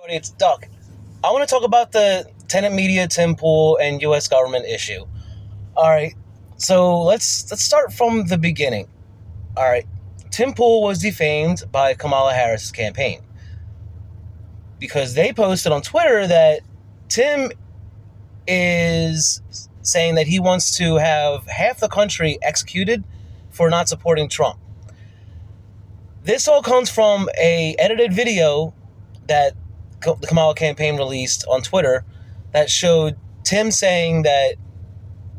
It's Duck. I want to talk about the tenant media, Tim Pool, and U.S. government issue. All right, so let's start from the beginning. All right, Tim Pool was defamed by Kamala Harris's campaign because they posted on Twitter that Tim is saying that he wants to have half the country executed for not supporting Trump. This all comes from a edited video that the Kamala campaign released on Twitter that showed Tim saying that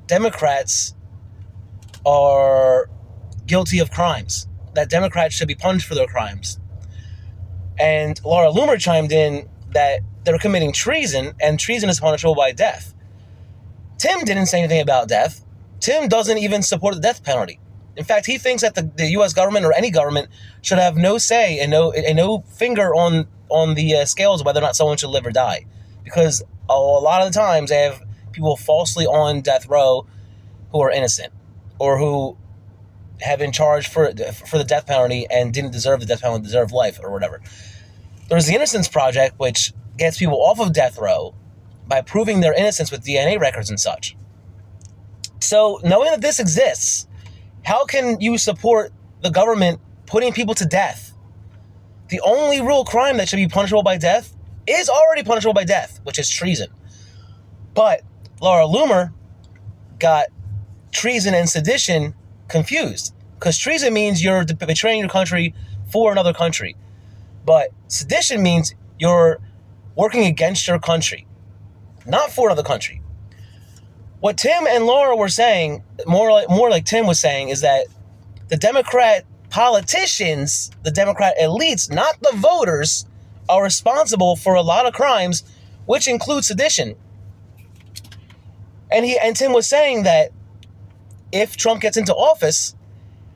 Democrats are guilty of crimes, that Democrats should be punished for their crimes. And Laura Loomer chimed in that they're committing treason, and treason is punishable by death. Tim didn't say anything about death. Tim doesn't even support the death penalty. In fact, he thinks that the U.S. government or any government should have no say and no finger on the scales of whether or not someone should live or die, because a lot of the times they have people falsely on death row who are innocent or who have been charged for the death penalty and didn't deserve the death penalty, deserve life or whatever. There's the Innocence Project, which gets people off of death row by proving their innocence with DNA records and such. So knowing that this exists, how can you support the government putting people to death? The only real crime that should be punishable by death is already punishable by death, which is treason. But Laura Loomer got treason and sedition confused, because treason means you're betraying your country for another country. But sedition means you're working against your country, not for another country. What Tim and Laura were saying, more like Tim was saying, is that the Democrat politicians, the Democrat elites, not the voters, are responsible for a lot of crimes, which include sedition. And Tim was saying that if Trump gets into office,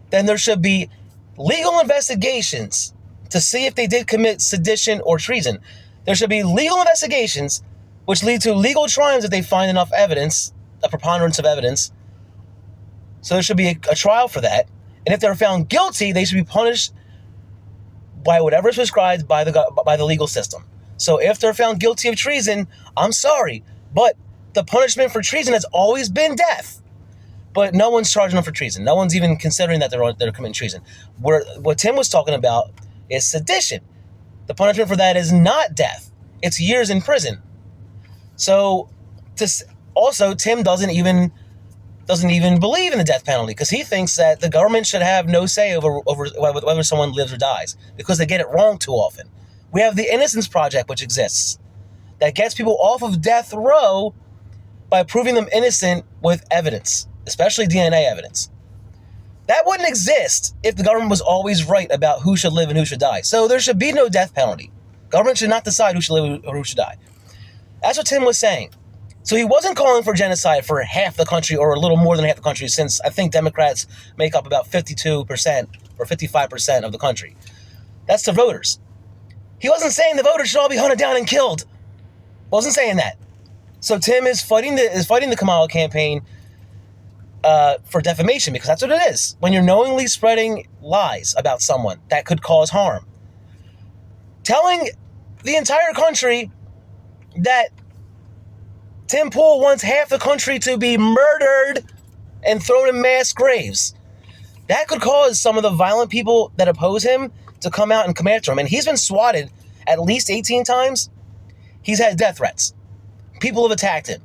then there should be legal investigations to see if they did commit sedition or treason. There should be legal investigations which lead to legal trials if they find enough evidence, a preponderance of evidence. So there should be a trial for that. And if they're found guilty, they should be punished by whatever is prescribed by the legal system. So if they're found guilty of treason, I'm sorry, but the punishment for treason has always been death. But no one's charging them for treason. No one's even considering that they're committing treason. What Tim was talking about is sedition. The punishment for that is not death. It's years in prison. So also, Tim doesn't even believe in the death penalty, because he thinks that the government should have no say over whether someone lives or dies, because they get it wrong too often. We have the Innocence Project, which exists, that gets people off of death row by proving them innocent with evidence, especially DNA evidence. That wouldn't exist if the government was always right about who should live and who should die. So there should be no death penalty. Government should not decide who should live or who should die. That's what Tim was saying. So he wasn't calling for genocide for half the country, or a little more than half the country, since I think Democrats make up about 52% or 55% of the country. That's the voters. He wasn't saying the voters should all be hunted down and killed. Wasn't saying that. So Tim is fighting the Kamala campaign for defamation, because that's what it is. When you're knowingly spreading lies about someone that could cause harm. Telling the entire country that Tim Pool wants half the country to be murdered and thrown in mass graves. That could cause some of the violent people that oppose him to come out and come after him. And he's been swatted at least 18 times. He's had death threats. People have attacked him.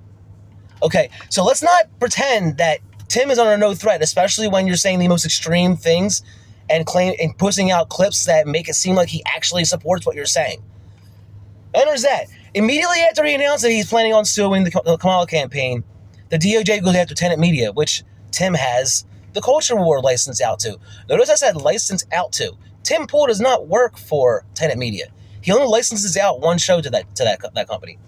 Okay, so let's not pretend that Tim is under no threat, especially when you're saying the most extreme things and pushing out clips that make it seem like he actually supports what you're saying. And there's that. Immediately after he announced that he's planning on suing the Kamala campaign, the DOJ goes after tenant media, which Tim has the culture war license out to. Notice I said license out to. Tim Pool does not work for tenant media. He only licenses out one show to that company.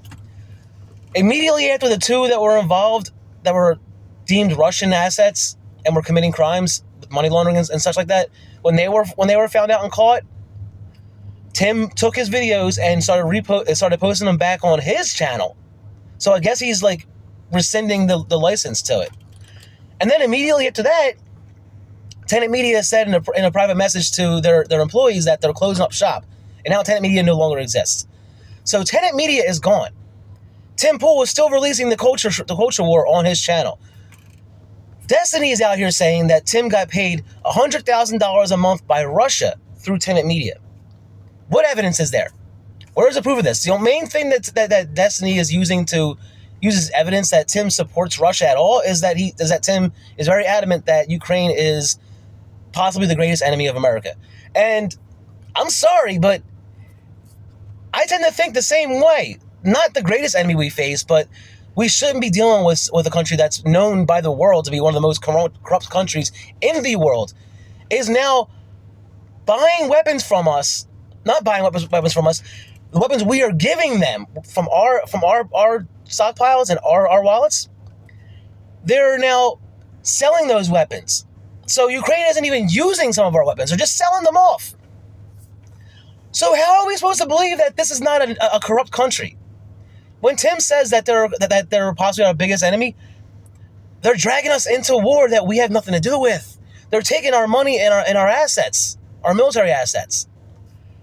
Immediately after the two that were involved, that were deemed Russian assets and were committing crimes with money laundering and such like that, when they were found out and caught, Tim took his videos and started posting them back on his channel. So I guess he's like rescinding the license to it. And then immediately after that, Tenant Media said in a private message to their employees that they're closing up shop, and now Tenant Media no longer exists. So Tenet Media is gone. Tim Pool is still releasing the culture war on his channel. Destiny is out here saying that Tim got paid $100,000 a month by Russia through Tenet Media. What evidence is there? Where's the proof of this? The main thing that Destiny is using to use as evidence that Tim supports Russia at all is that Tim is very adamant that Ukraine is possibly the greatest enemy of America. And I'm sorry, but I tend to think the same way. Not the greatest enemy we face, but we shouldn't be dealing with a country that's known by the world to be one of the most corrupt countries in the world, is now buying weapons from us, not buying weapons from us, the weapons we are giving them from our stockpiles and our wallets. They're now selling those weapons. So Ukraine isn't even using some of our weapons. They're just selling them off. So how are we supposed to believe that this is not a corrupt country? When Tim says that they're possibly our biggest enemy, they're dragging us into war that we have nothing to do with. They're taking our money and our assets, our military assets.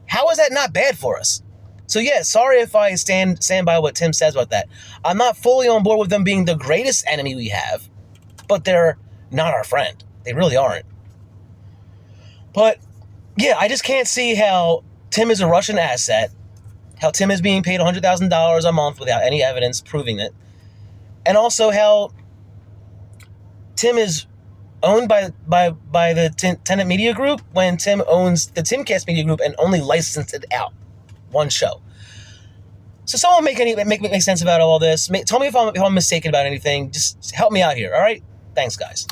How is that not bad for us? So yeah, sorry if I stand by what Tim says about that. I'm not fully on board with them being the greatest enemy we have, but they're not our friend. They really aren't. But yeah, I just can't see how Tim is a Russian asset, how Tim is being paid $100,000 a month without any evidence proving it, and also how Tim is owned by the Tenet Media Group when Tim owns the Timcast Media Group and only licensed it out one show. So someone make sense about all this. Tell me if I'm mistaken about anything. Just help me out here, all right? Thanks, guys.